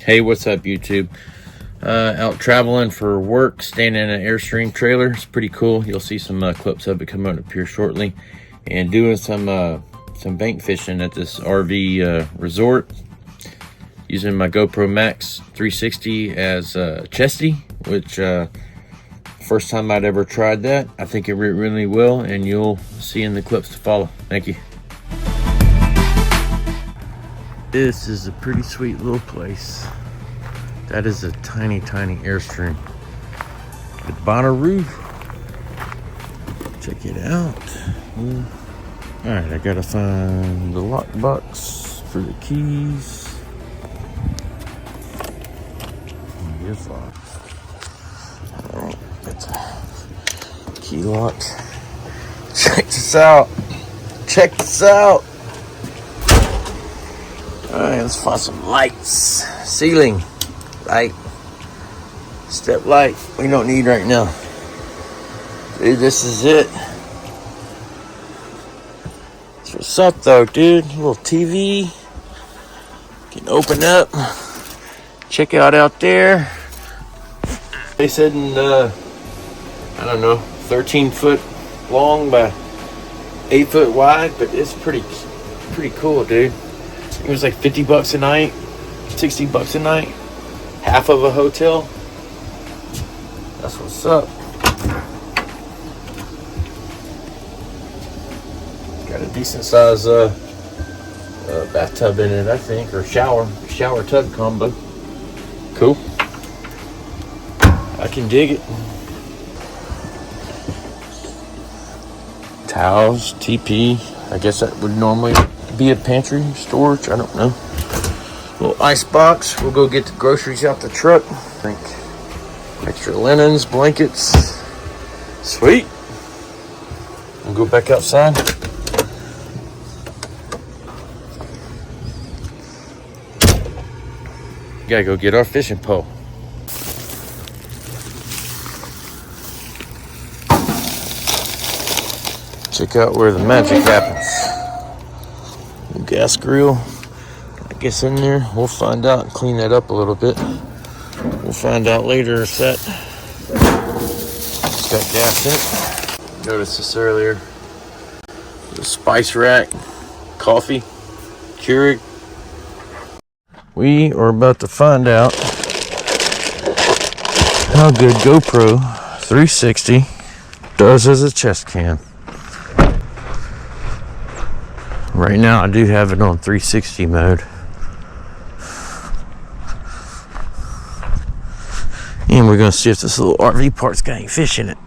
Hey, what's up, YouTube? Out traveling for work, staying in an Airstream trailer. It's pretty cool. You'll see some clips of it coming up here shortly. And doing some bank fishing at this RV resort, using my GoPro Max 360 as chesty, which first time I'd ever tried that. I think it went really well, and you'll see in the clips to follow. Thank you. This is a pretty sweet little place. That is a tiny Airstream with Bonnaroo. Check it out. All right, I gotta find the lockbox for the keys. It's locked. All right, that's a key lock. Check this out. Check this out. All right, let's find some lights. Ceiling light, step light. We don't need right now. Dude, this is it. That's what's up, though, dude. A little TV. Can open up. Check out there. They said in I don't know, 13 foot long by 8 foot wide, but it's pretty cool, dude. It was like $50 a night, $60 a night, half of a hotel. That's what's up. Got a decent size bathtub in it, I think, or shower tub combo. Cool. I can dig it. Towels, TP. I guess that would normally be a pantry storage. I don't know. Little ice box. We'll go get the groceries out the truck. Think extra linens, blankets. Sweet. We'll go back outside. Gotta go get our fishing pole. Check out where the magic happens. Gas grill, I guess, in there. We'll find out and clean that up a little bit. We'll find out later if that it's got gas in it. Noticed this earlier. The spice rack, coffee, Keurig. We are about to find out how good GoPro 360 does as a chest cam. Right now, I do have it on 360 mode. And we're going to see if this little RV part's got any fish in it.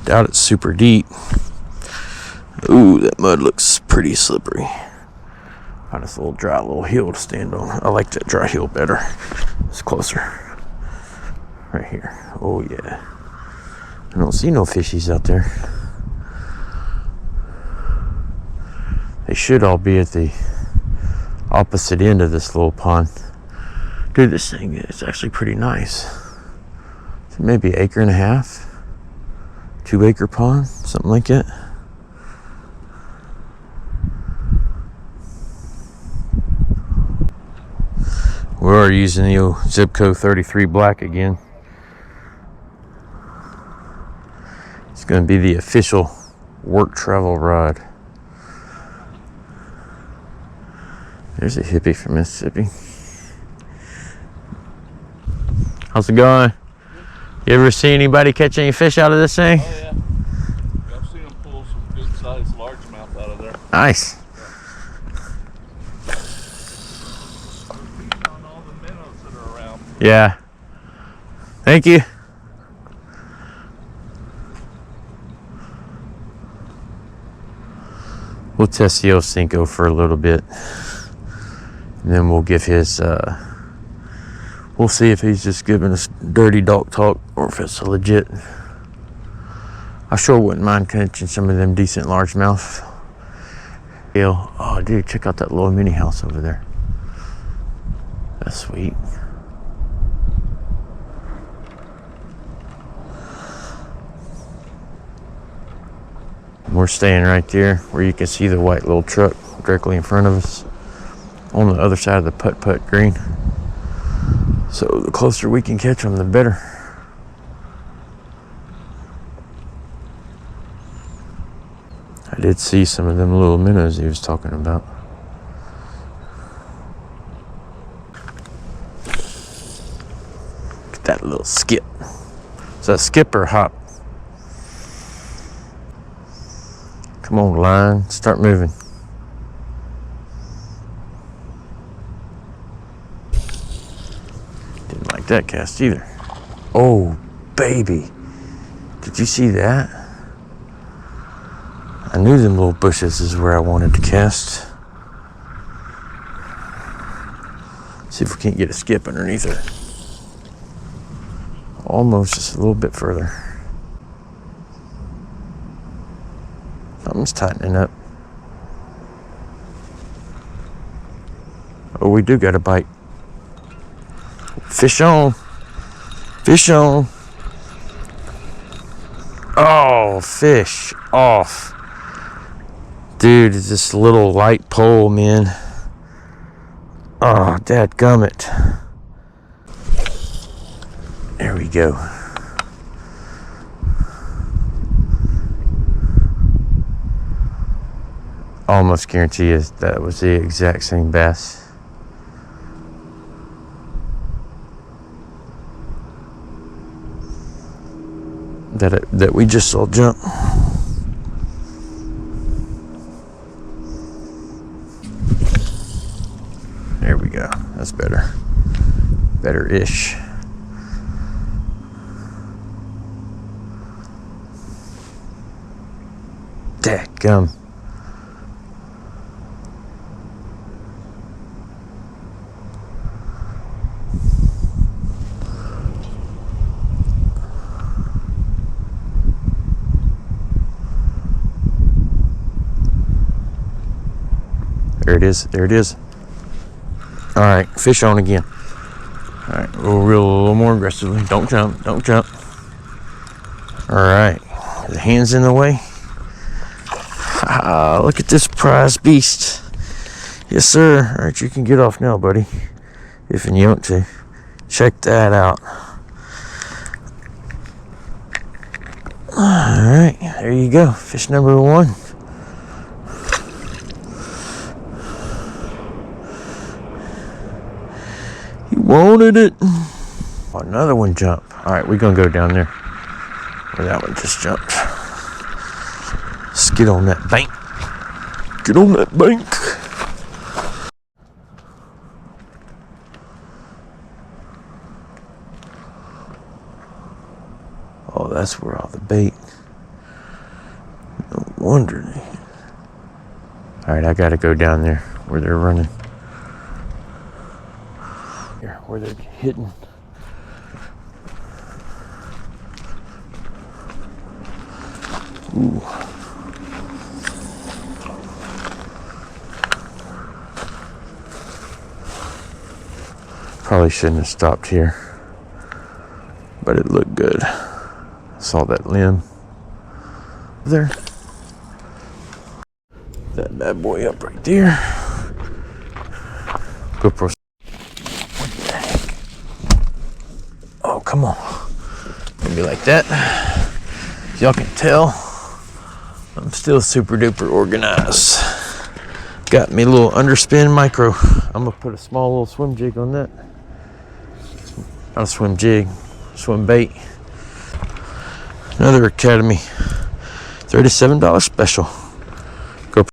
Doubt it's super deep. Ooh, that mud looks pretty slippery. Got this little dry little hill to stand on. I like that dry hill better. It's closer. Right here. Oh, yeah. I don't see no fishies out there. They should all be at the opposite end of this little pond. Dude, this thing is actually pretty nice. It's maybe 1.5 acres, 2 acre pond, something like that. We're using the old Zipco 33 black again. It's going to be the official work travel rod. There's a hippie from Mississippi. How's it going? You ever see anybody catch any fish out of this thing? Oh, yeah. I've seen them pull some good sized largemouth out of there. Nice. On all the minnows that are around. Yeah. Thank you. We'll test the El Cinco for a little bit. And then we'll give his, we'll see if he's just giving us dirty dog talk or if it's legit. I sure wouldn't mind catching some of them decent largemouth. Oh, dude, check out that little mini house over there. That's sweet. We're staying right there where you can see the white little truck directly in front of us. on the other side of the putt-putt green. So the closer we can catch them, the better. I did see some of them little minnows he was talking about. Look at that little skip. Is that skip or hop? Come on, line, start moving. Didn't like that cast either. Oh, baby. Did you see that? I knew them little bushes is where I wanted to cast. See if we can't get a skip underneath her. Almost, just a little bit further. Something's tightening up. Oh, we do got a bite. Fish on. Fish on. Oh, fish off. Dude, it's this little light pole, man. Oh, dadgummit. There we go. Almost guarantee you that was the exact same bass. That we just saw jump. There we go. That's better. Better-ish. Dadgum. There it is. There it is. All right, fish on again. All right, we'll reel a little more aggressively. Don't jump. Don't jump. All right, the hands in the way. Ah, look at this prize beast. Yes, sir. All right, you can get off now, buddy, if you want to. Check that out. All right, there you go. Fish number one. He wanted it. Oh, another one jumped. All right, we're gonna go down there where that one just jumped. Let's get on that bank. Get on that bank. Oh, that's where all the bait. No wonder. All right, I gotta go down there where they're running. Here, where they're hitting. Ooh. Probably shouldn't have stopped here, but it looked good. Saw that limb there. That bad boy up right there. GoPro. What the heck? Oh, come on. Maybe like that. As y'all can tell, I'm still super duper organized. Got me a little underspin micro. I'm gonna put a small little swim jig on that. Not a swim jig, swim bait. Another Academy $37 special. GoPro.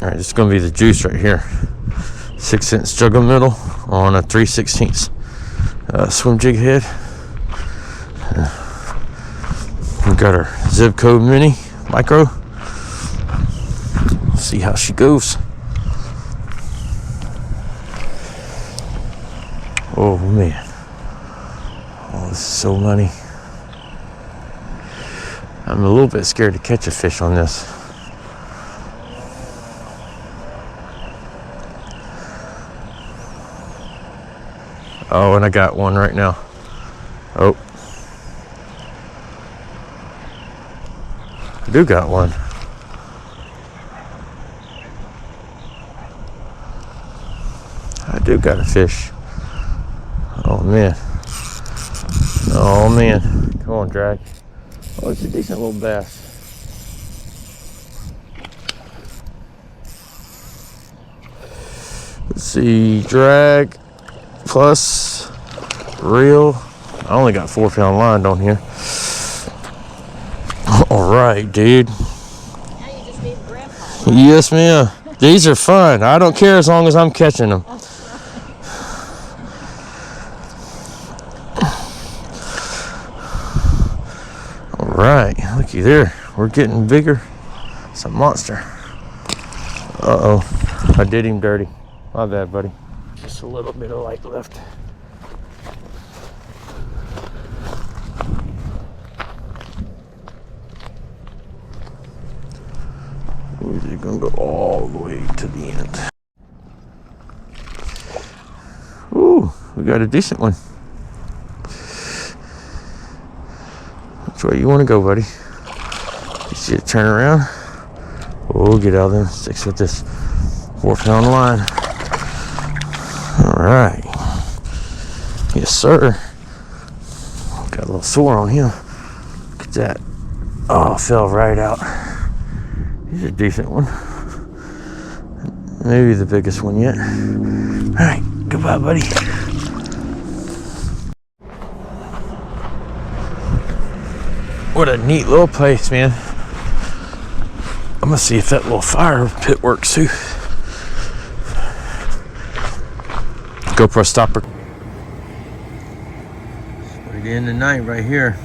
All right, this is gonna be the juice right here. 6-inch juggle middle on a 3/16 swim jig head. We got our zip code mini micro. See how she goes. Oh man. Oh, this is so money. I'm a little bit scared to catch a fish on this. Oh, and I got one right now. Oh. I do got one. I do got a fish. Oh man. Oh man. Come on, drag. Oh, it's a decent little bass. Let's see, drag plus reel. I only got 4-pound line on here. All right, dude. Now you just need grandpa. Yes, ma'am. These are fun. I don't care as long as I'm catching them. All right, looky there. We're getting bigger. It's a monster. Uh-oh. I did him dirty. My bad, buddy. Just a little bit of light left. Or is it gonna go all the way to the end? Ooh, we got a decent one. Which way you want to go, buddy? You see it turn around? Oh, get out of there. Sticks with this 4-pound line. All right. Yes, sir. Got a little sore on him. Look at that. Oh, fell right out. He's a decent one. Maybe the biggest one yet. All right. Goodbye, buddy. What a neat little place, man. I'm gonna see if that little fire pit works too. GoPro stopper. We're getting the night right here.